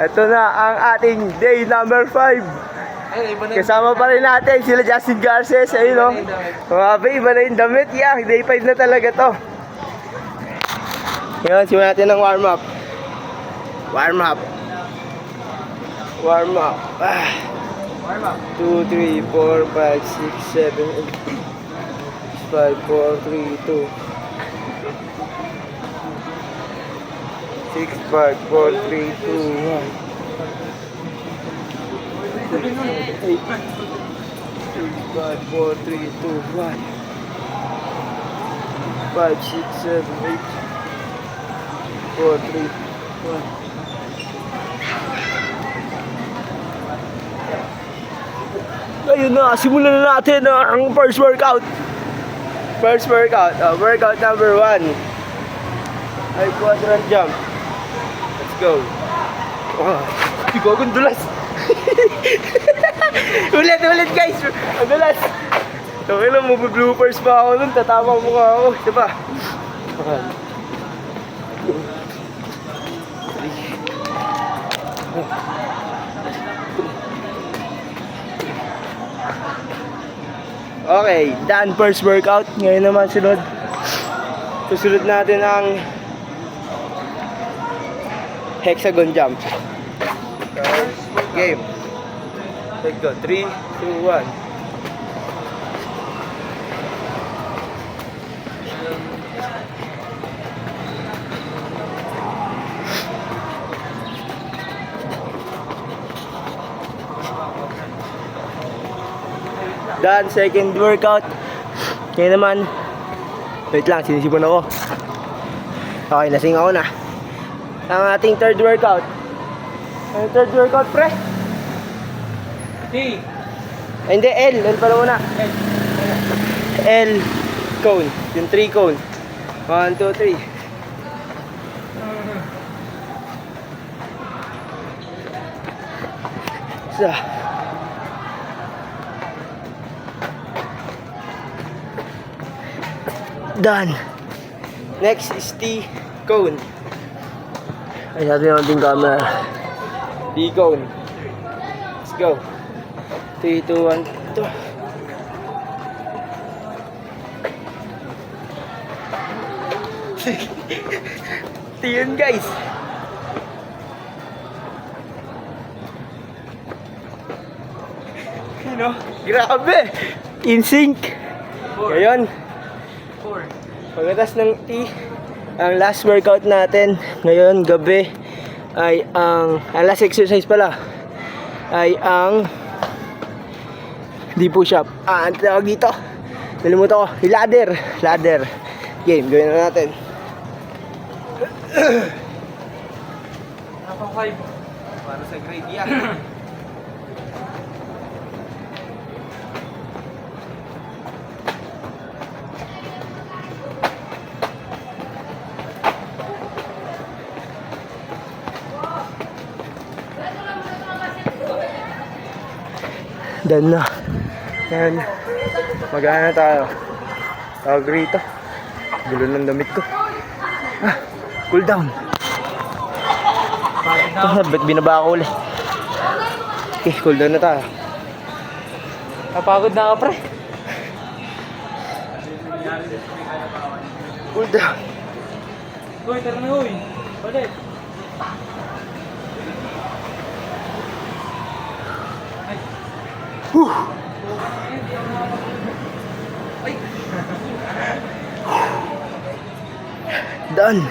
Ito na ang ating day number 5. Kasama pa rin natin sila Justin Garces. Ayun o. Mabe, iba na yung damit. Yeah, day 5 na talaga to. Ngayon, simulan natin ng warm up. Warm up. 2, 3, 4, 5, 6, 7, 8, 5, 4, 3, 2. 6, 5, 4, 3, 2, 1. 8, 5, 4, 3, 2, 1. 5, 6, 7, 8, 4, 3, 1. Ayun na, simulan na natin ang first workout. First workout, workout number 1 ay quadrant jump. Let's go. Hindi ko akong dulas. Ulit guys. Ang dulas. Okay lang, mag-bloopers pa ako nun. Tatama mo ka ako. Diba? 1, 2, 3. Okay, done first workout. Ngayon naman susunod natin ang hexagon jump. Game. Let's go. 3, 2, 1. Done, second workout. Ngayon naman, wait lang, sinisipon ako. Okay, lasing ako na. Ang ating third workout. Ang third workout, pre? T. Ay, hindi, L. L pala muna. L. Cone. Yung 3 cone. 1, 2, 3. Isa. Done. Next is T cone. Ay, natin yung ating camera. T cone. Let's go. 3, 2, 1, 2. T yun, guys. You know, grabe. In sync. Ngayon. Pagkatas ng T, ang last workout natin ngayon gabi ay ang last exercise pala ay ang di push up. Ang tawag dito, nalimutan ko, ladder game. Gawin na natin. Napang 5 para sa grade yan. Done na. Yan. Mag-ano na tayo. Tawag rito. Gulo ng damit ko. Cool down. Ba't binaba ako ulit? Okay, cool down na tayo. Napagod na ka, pre. Cool down. Uy, tara na, uy. Balik. Done.